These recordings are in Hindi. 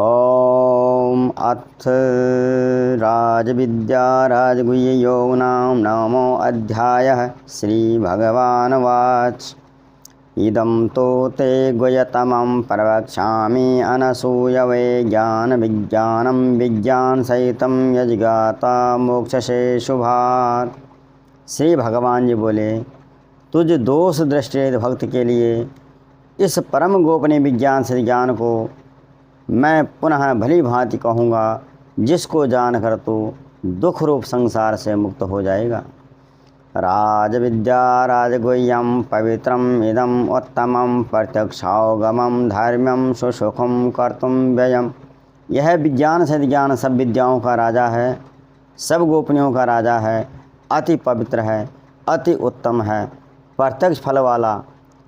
ॐ अथ राजविद्या राजगुह्ययोगिनां नवमो अध्यायः। श्रीभगवानुवाच इदं तो ते गुह्यतमं प्रवक्ष्यामि अनसूयवे ज्ञानविज्ञानं विज्ञानसहितं यज्ञाता मोक्षसे शुभात्। श्री भगवान जी बोले, तुझ दोष दृष्टि भक्त के लिए इस परम गोपनीय विज्ञान से ज्ञान को मैं पुनः भली भांति कहूँगा, जिसको जानकर तू दुख रूप संसार से मुक्त हो जाएगा। राजविद्या राजगुह्यम पवित्रम इदम उत्तमम प्रत्यक्षावगमम धर्म्यम सुसुखम कर्तुम व्ययम। यह विज्ञान से ज्ञान सब विद्याओं का राजा है, सब गोपनीयों का राजा है, अति पवित्र है, अति उत्तम है, प्रत्यक्ष फल वाला,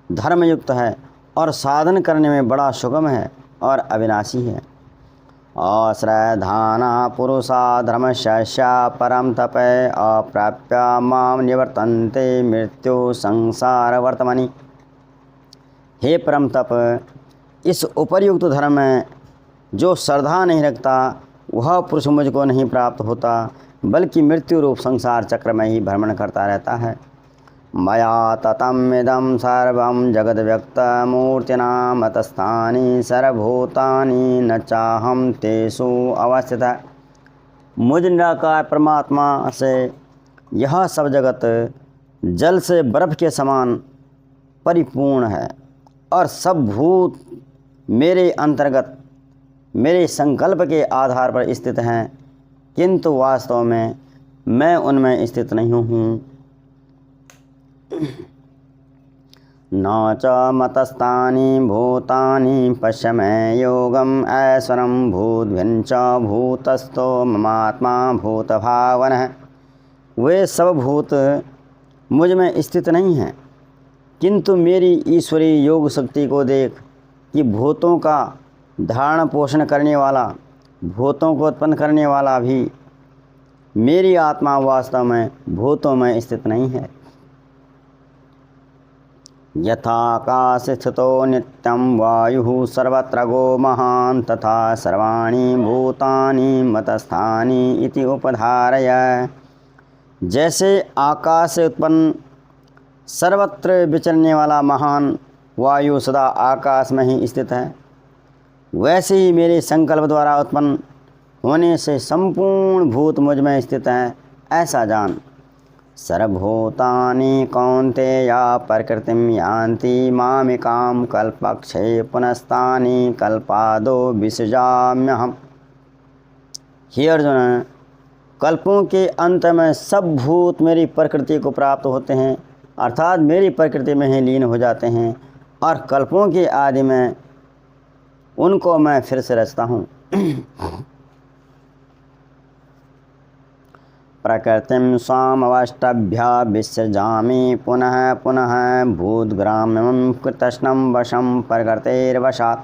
धर्मयुक्त है और साधन करने में बड़ा सुगम है और अविनाशी है। अश्रद्धाना पुरुषा धर्मशस्या परम तपे अप्राप्य माम निवर्तन्ते मृत्यु संसार वर्तमानी। हे परम तप, इस उपर्युक्त धर्म में जो श्रद्धा नहीं रखता वह पुरुष मुझको नहीं प्राप्त होता, बल्कि मृत्यु रूप संसार चक्र में ही भ्रमण करता रहता है। मया ततमिदं सर्वं जगद्व्यक्तमूर्तिना मतस्थानि सर्वभूतानि न चाहं तेषु अवस्थितः। मुझ निराकार परमात्मा से यह सब जगत जल से बर्फ़ के समान परिपूर्ण है और सब भूत मेरे अंतर्गत मेरे संकल्प के आधार पर स्थित हैं, किंतु वास्तव में मैं उनमें स्थित नहीं हूँ। न च मतस्थानि भूतानि पश्यमे योगम ऐश्वरम भूतभिन्न च भूतस्थो ममात्मा भूतभावनः। वे सब भूत मुझ में स्थित नहीं हैं, किंतु मेरी ईश्वरीय योग शक्ति को देख कि भूतों का धारण पोषण करने वाला, भूतों को उत्पन्न करने वाला भी मेरी आत्मा वास्तव में भूतों में स्थित नहीं है। यथाकाश स्थितो नित्यं वायुः सर्वत्र गो महान् तथा सर्वाणि भूतानि मतस्थानि इति उपधारय। जैसे आकाश से उत्पन्न सर्वत्र विचरने वाला महान वायु सदा आकाश में ही स्थित है, वैसे ही मेरे संकल्प द्वारा उत्पन्न होने से संपूर्ण भूत मुझ में स्थित हैं, ऐसा जान। सर्वभूतानि कौन्तेया प्रकृतिं यान्ति मामिकां कल्पक्षये पुनस्तानि कल्पादो विसृजाम्यहम्। हे अर्जुन, कल्पों के अंत में सब भूत मेरी प्रकृति को प्राप्त होते हैं, अर्थात मेरी प्रकृति में ही लीन हो जाते हैं, और कल्पों के आदि में उनको मैं फिर से रचता हूँ। प्रकृतिं स्वामवष्टभ्य विसृजामि पुनः पुनः भूतग्राम्यं कृतस्नं वशं प्रकृतेर्वशात्।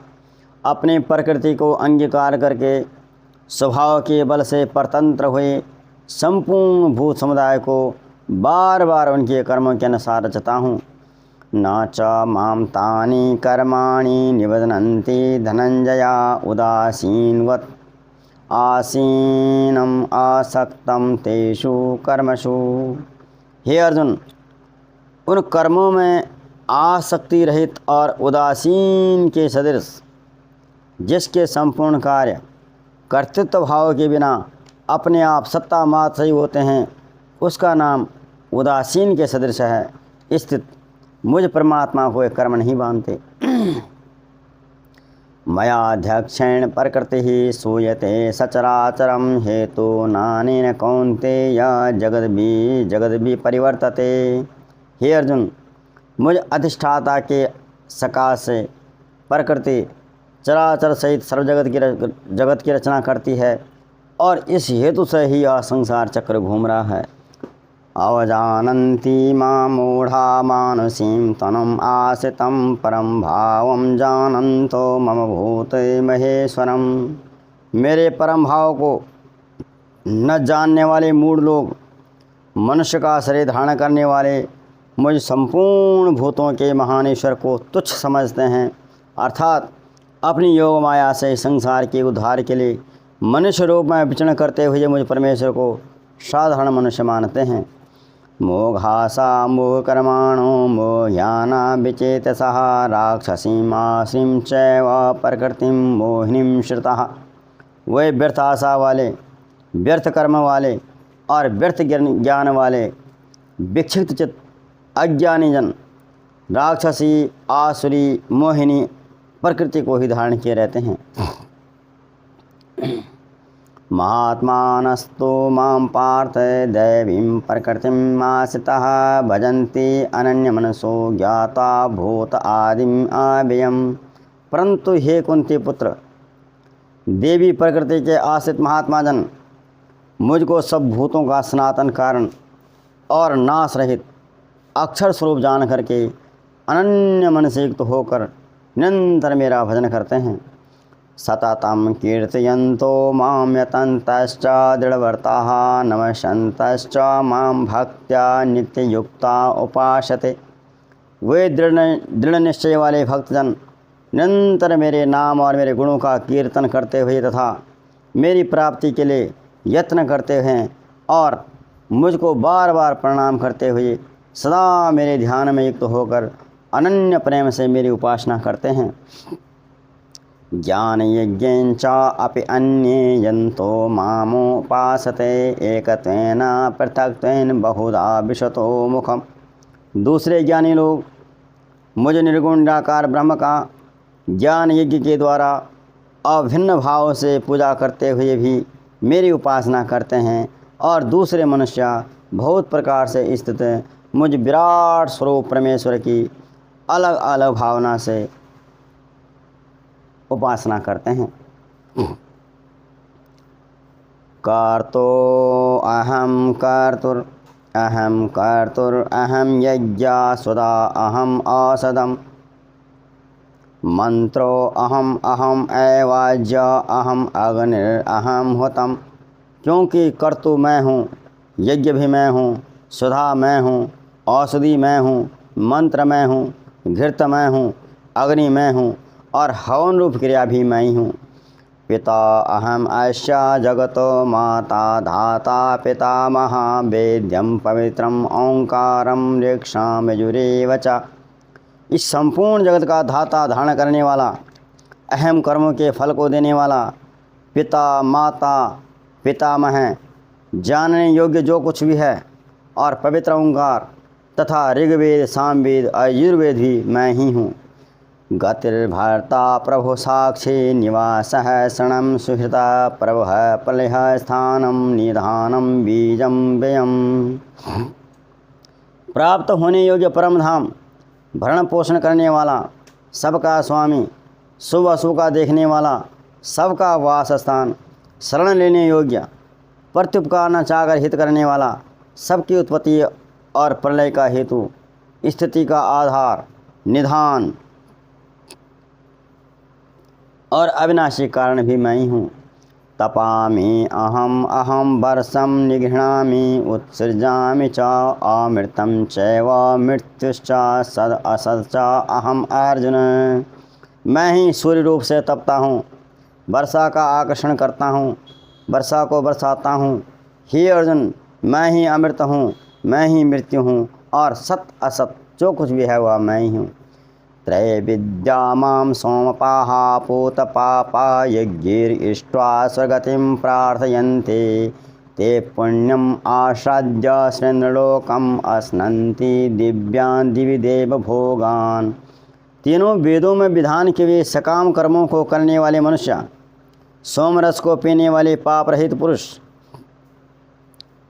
अपने प्रकृति को अंगीकार करके स्वभाव के बल से परतंत्र हुए संपूर्ण भूत समुदाय को बार बार उनके कर्मों के अनुसार रचता हूँ। न च मां तानि कर्माणि निबध्नन्ति धनंजया उदासीनवत् आसीनम आसक्तम तेषु कर्मसु। हे अर्जुन, उन कर्मों में आसक्ति रहित और उदासीन के सदृश, जिसके संपूर्ण कार्य कर्तृत्व भाव के बिना अपने आप सत्ता मात्र ही होते हैं, उसका नाम उदासीन के सदृश है स्थित मुझ परमात्मा को एक कर्म नहीं बांधते। मयाध्यक्षेण प्रकृतिः सूयते सचराचरं हेतु नानेन कौन्तेय जगद्भि परिवर्तते। हे अर्जुन, मुझ अधिष्ठाता के सकाश से प्रकृति चराचर सहित सर्व जगत की रचना करती है, और इस हेतु से ही यह संसार चक्र घूम रहा है। अवजानन्ति मां मूढ़ा मानुषीं तनुम् आश्रितं परं भावं जानन्तो मम भूते महेश्वरम। मेरे परम भाव को न जानने वाले मूढ़ लोग मनुष्य का शरीर धारण करने वाले मुझ संपूर्ण भूतों के महान ईश्वर को तुच्छ समझते हैं, अर्थात अपनी योग माया से संसार के उद्धार के लिए मनुष्य रूप में विचरण करते हुए मुझ परमेश्वर को साधारण मनुष्य मानते हैं। मोघासा मोह कर्माणो मोह्याना विचेतसः राक्षसीं आश्रीं चैव प्रकृतिं मोहिनीं श्रुतः। वे व्यर्थ आशा वाले, व्यर्थ कर्म वाले और व्यर्थ ज्ञान वाले विक्षिप्त चित्त अज्ञानी जन राक्षसी, आसुरी, मोहिनी प्रकृति को ही धारण किए रहते हैं। महात्मानस्तु मां पार्थ दैवीं प्रकृतिम् आश्रितः भजन्ति अनन्यमनसो ज्ञाता भूत आदिम अव्ययम्। परंतु हे कुंती पुत्र, देवी प्रकृति के आश्रित महात्मा जन मुझको सब भूतों का सनातन कारण और नाश रहित अक्षर स्वरूप जान करके अनन्य मन से युक्त होकर निरंतर मेरा भजन करते हैं। सततं कीर्तयन्तो मां यतन्तश्च दृढव्रताः नमस्यन्तश्च मां भक्त्या नित्ययुक्ता उपासते। वे दृढ़ निश्चय वाले भक्तजन निरंतर मेरे नाम और मेरे गुणों का कीर्तन करते हुए तथा मेरी प्राप्ति के लिए यत्न करते हैं और मुझको बार बार प्रणाम करते हुए सदा मेरे ध्यान में युक्त होकर अनन्य प्रेम से मेरी उपासना करते हैं। ज्ञान यज्ञेन च अपि अन्ये यन्तो मामुपासते एकत्वेन पृथक्त्वेन बहुधा विशतो मुखम। दूसरे ज्ञानी लोग मुझ निर्गुण निराकार ब्रह्म का ज्ञान यज्ञ के द्वारा अभिन्न भाव से पूजा करते हुए भी मेरी उपासना करते हैं और दूसरे मनुष्य बहुत प्रकार से स्थित मुझ विराट स्वरूप परमेश्वर की अलग अलग भावना से उपासना करते हैं। कर्तो अहम कर्तुर अहम कर्तुर अहम यज्ञा सुधा अहम औषधम मंत्रो अहम अहम ऐवाज्य अहम अग्निर अहम होतम। क्योंकि कर्तु मैं हूँ, यज्ञ भी मैं हूँ, सुधा मैं हूँ, औषधि मैं हूँ, मंत्र मैं हूँ, घृत मैं हूँ, अग्नि मैं हूँ और हवन रूप क्रिया भी मैं ही हूँ। पिता अहम अस्य जगतो माता धाता पितामहा वेद्यम पवित्रम ओंकारम ऋक्षाम यजुरेव च। इस संपूर्ण जगत का धाता धारण करने वाला, अहम कर्मों के फल को देने वाला, पिता माता पितामह, जानने योग्य जो कुछ भी है और पवित्र ओंकार तथा ऋग्वेद सामवेद और यजुर्वेद भी मैं ही हूँ। गतिर्भर्ता प्रभु साक्षी निवासः शरणं सुहृता प्रभुः प्रलयः स्थानं निधानं बीजं व्ययम्। प्राप्त होने योग्य परम धाम, भरण पोषण करने वाला, सबका स्वामी, शुभ अशुभ का देखने वाला, सबका वास स्थान, शरण लेने योग्य, प्रत्युपकार न चाहकर हित करने वाला, सबकी उत्पत्ति और प्रलय का हेतु, स्थिति का आधार, निधान और अविनाशी कारण भी मैं ही हूँ। तपामि अहम अहम वर्षम निगृह्णामि उत्सृजामि च अमृतं चैव मृत्युश्च सद असद च अहम अर्जुन। मैं ही सूर्य रूप से तपता हूँ, वर्षा का आकर्षण करता हूँ, वर्षा को बरसाता हूँ। हे अर्जुन, मैं ही अमृत हूँ, मैं ही मृत्यु हूँ और सत असत जो कुछ भी है वह मैं ही हूँ। त्रैविद्या मां सोमपाः पूतपापा यज्ञैरिष्ट्वा स्वगतिं प्रार्थयन्ते ते पुण्यम आसाद्य श्रेन्द्रलोकम अश्नन्ति दिव्यान् दिवि देव भोगान। तीनों वेदों में विधान के वे सकाम कर्मों को करने वाले मनुष्य, सोमरस को पीने वाले पाप रहित पुरुष,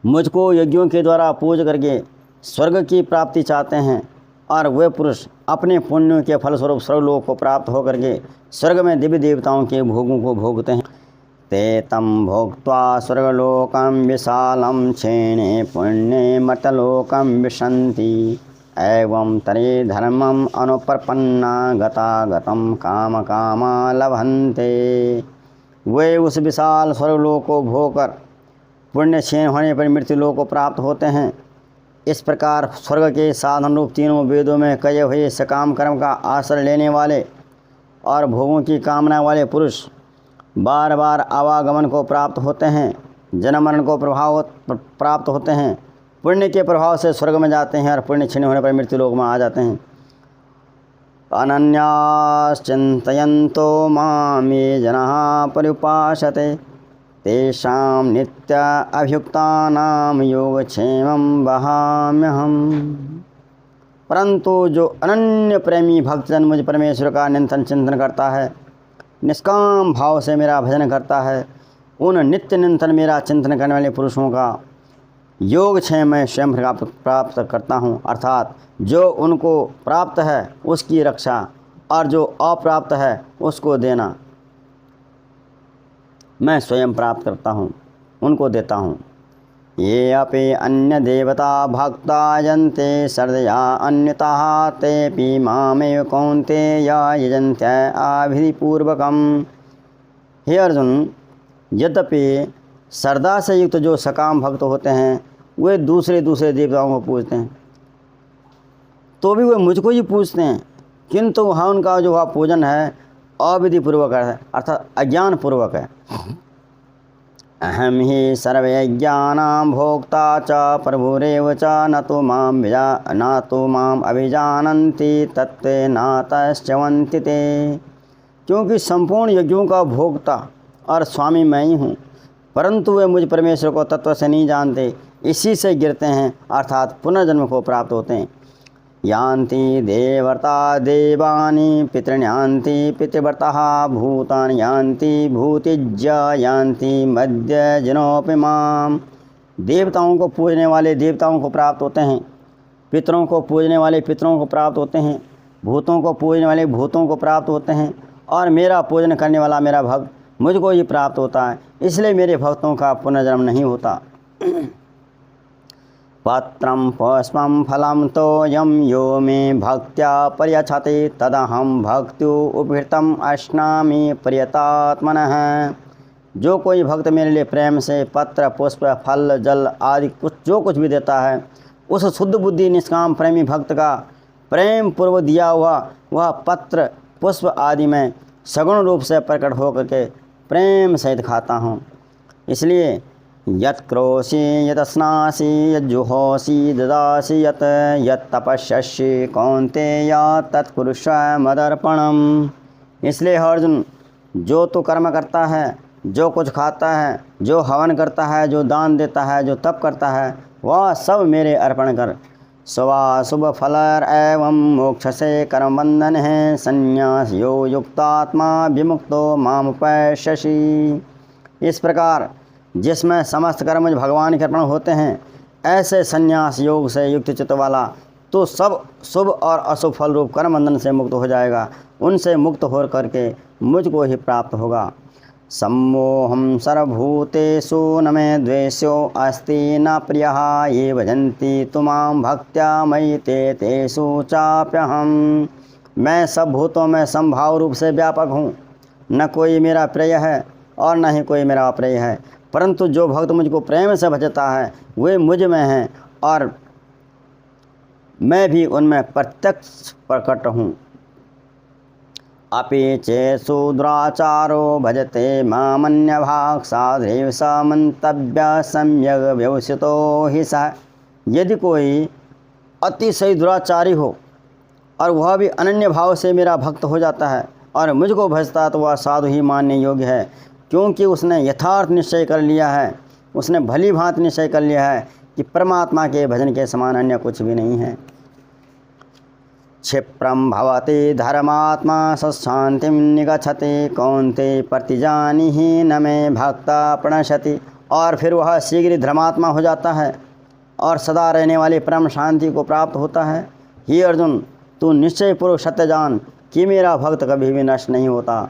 मुझको यज्ञों के द्वारा पूज करके स्वर्ग की प्राप्ति चाहते हैं और वे पुरुष अपने पुण्यों के फलस्वरूप स्वर्गलोक को प्राप्त होकर के स्वर्ग में दिव्य देवताओं के भोगों को भोगते हैं। ते तम भोक्त्वा स्वर्गलोकम विशालम क्षीणे पुण्ये मर्त्यलोकम विशन्ति एवं तरे धर्मम अनुप्रपन्ना गतागतम काम कामा लभन्ते। वे उस विशाल स्वर्गलोक को भोगकर पुण्य क्षीण होने पर मृत्युलोक को प्राप्त होते हैं। इस प्रकार स्वर्ग के साधन रूप तीनों वेदों में कहे हुए सकाम कर्म का आश्रय लेने वाले और भोगों की कामना वाले पुरुष बार बार आवागमन को प्राप्त होते हैं, जन्म मरण को प्राप्त होते हैं, पुण्य के प्रभाव से स्वर्ग में जाते हैं और पुण्य क्षीण होने पर मृत्यु लोक में आ जाते हैं। अनन्याश्चिन्तयन्तो मां ये जनाः पर्युपासते तेषां नित्य अभियुक्तानां योगक्षेमं वहाम्यहम्। परंतु जो अनन्य प्रेमी भक्तजन मुझ परमेश्वर का निरंतर चिंतन करता है, निष्काम भाव से मेरा भजन करता है, उन नित्य निरंतर मेरा चिंतन करने वाले पुरुषों का योगक्षेम मैं स्वयं प्राप्त करता हूँ। अर्थात जो उनको प्राप्त है उसकी रक्षा और जो अप्राप्त है उसको देना मैं स्वयं प्राप्त करता हूँ, उनको देता हूँ। ये अपि अन्य देवता भक्ता यन्ते श्रद्धया अन्यतः तेऽपि मामेव कौन्तेय यजन्ते आविधिपूर्वकम्। हे अर्जुन, यद्यपि श्रद्धा से युक्त जो सकाम भक्त होते हैं वे दूसरे देवताओं को पूजते हैं, तो भी वे मुझको ही पूजते हैं, किंतु वहाँ उनका जो पूजन है अविधिपूर्वक है, अर्थात अज्ञान पूर्वक है। अहम ही सर्वयज्ञानां भोक्ता च प्रभुरेव च न तो माम अभिजानन्ति तत्त्वेनातश्च्यवन्ति ते। क्योंकि संपूर्ण यज्ञों का भोक्ता और स्वामी मैं ही हूँ, परंतु वे मुझ परमेश्वर को तत्व से नहीं जानते, इसी से गिरते हैं, अर्थात पुनर्जन्म को प्राप्त होते हैं। यान्ति देवर्ता देवानि पितृयान्ति पितृव्रतः भूतानि यान्ति भूतिज्य यान्ति मध्य जनोपि माम। देवताओं को पूजने वाले देवताओं को प्राप्त होते हैं, पितरों को पूजने वाले पितरों को प्राप्त होते हैं, भूतों को पूजने वाले भूतों को प्राप्त होते हैं, और मेरा पूजन करने वाला मेरा भक्त मुझको ही प्राप्त होता है। इसलिए मेरे भक्तों का पुनर्जन्म नहीं होता। पत्रं पुष्पं फलं तोयं यो मे भक्त्या पर्यच्छति तदहं भक्त्यो उपहृतम् अश्नामि प्रियतात्मनः। जो कोई भक्त मेरे लिए प्रेम से पत्र पुष्प फल जल आदि जो कुछ भी देता है, उस शुद्ध बुद्धि निष्काम प्रेमी भक्त का प्रेम पूर्व दिया हुआ वह पत्र पुष्प आदि में सगुण रूप से प्रकट होकर के प्रेम सहित खाता हूँ। इसलिए यत् क्रोशी यत् स्नासी यज्जुहोसी ददासी यत् तपस्यसि कौन्तेय तत्कुरुष्व मदर्पणम्। इसलिए अर्जुन, जो तू कर्म करता है, जो कुछ खाता है, जो हवन करता है, जो दान देता है, जो तप करता है, वह सब मेरे अर्पण कर। शुभ फलर एवं मोक्ष से कर्म बंधन है संन्यास यो युक्तात्मा विमुक्तो मामुपैष्यसि। इस प्रकार जिसमें समस्त कर्म भगवान के अर्पण होते हैं, ऐसे संन्यास योग से युक्त चित्त वाला तो सब शुभ और अशुभ फल रूप कर्म बंधन से मुक्त हो जाएगा, उनसे मुक्त हो करके मुझको ही प्राप्त होगा। सम्मोहं सर्वभूतेषु न मे द्वेष्यो अस्ति न प्रियः ये भजन्ति तु मां भक्त्या मयि ते तेषु चाप्यहम्। मैं सब भूतों में समभाव रूप से व्यापक हूँ, न कोई मेरा प्रिय है और न ही कोई मेरा अप्रिय है, परंतु जो भक्त मुझको प्रेम से भजता है वे मुझ में हैं और मैं भी उनमें प्रत्यक्ष प्रकट हूँ। अपि चेत् शूद्राचारो भजते मामन्यभाक् साधुरेव स मन्तव्य सम्यग् व्यवसितो हि सः। यदि कोई अतिशय दुराचारी हो और वह भी अनन्य भाव से मेरा भक्त हो जाता है और मुझको भजता है, तो वह साधु ही मानने योग्य है, क्योंकि उसने यथार्थ निश्चय कर लिया है, उसने भली भांति निश्चय कर लिया है कि परमात्मा के भजन के समान अन्य कुछ भी नहीं है। क्षिप्रं भवति धर्मात्मा सशांतिं निगच्छति कौन्ते प्रतिजानीहि न मे भक्ता प्रणश्यति। और फिर वह शीघ्र धर्मात्मा हो जाता है और सदा रहने वाली परम शांति को प्राप्त होता है। हे अर्जुन, तू निश्चय पूर्वक सत्य जान कि मेरा भक्त कभी भी नष्ट नहीं होता।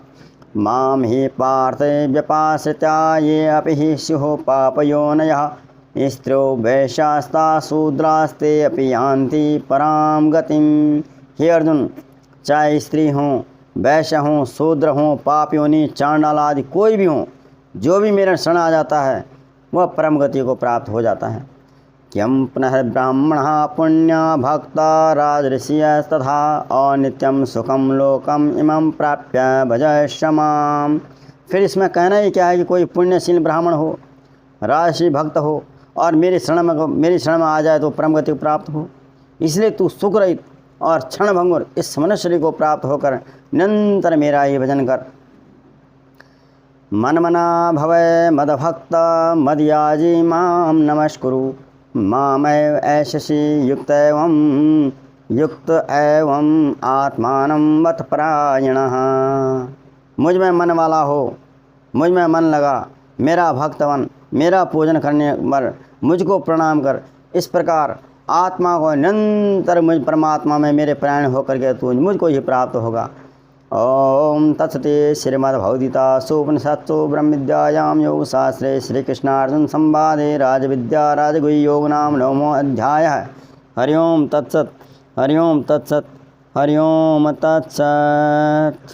माम ही पार्थ व्यपाश्रित्या ये अपि हि स्युः पापयोनयः स्त्रियो वैश्यास्ता शूद्रास्ते अपि यान्ति पराम गतिम्। हे अर्जुन, चाहे स्त्री हों, वैश्य हों, शूद्र हों, पाप योनि, चांडाल आदि कोई भी हों, जो भी मेरे शरण आ जाता है वह परम गति को प्राप्त हो जाता है। किं पुनः ब्राह्मणः पुण्या भक्ता राजऋषयस्तथा अनित्यं सुखम लोकम इमं प्राप्य भजस्य माम्। फिर इसमें कहना ही क्या है कि कोई पुण्यशील ब्राह्मण हो, राजसी भक्त हो और मेरी शरण में आ जाए तो परम गति प्राप्त हो। इसलिए तू सुख रहित और क्षण भंगुर इस मनुष्य को प्राप्त होकर निरंतर मेरा ही भजन कर। मनमना भवै मदभक्त मदयाजी मां नमस्कुरु मामैव ऐशसि युक्त एवं आत्मानं मत परायणः। मुझ में मन वाला हो, मुझ में मन लगा, मेरा भक्त बन, मेरा पूजन करने पर मुझको प्रणाम कर। इस प्रकार आत्मा को निरंतर मुझ परमात्मा में मेरे प्राण होकर के तू मुझको ही प्राप्त होगा। ओम तत्सते श्रीमद्भगवद्गीतासु उपनिषत्सु ब्रह्म विद्यायां योगशास्त्रे श्रीकृष्णार्जुन संवादे राजविद्या राजगुह्य योग नाम नवमो अध्यायः। हरि ओम तत्सत्, हरि ओम तत्सत्, हरि ओम तत्सत्।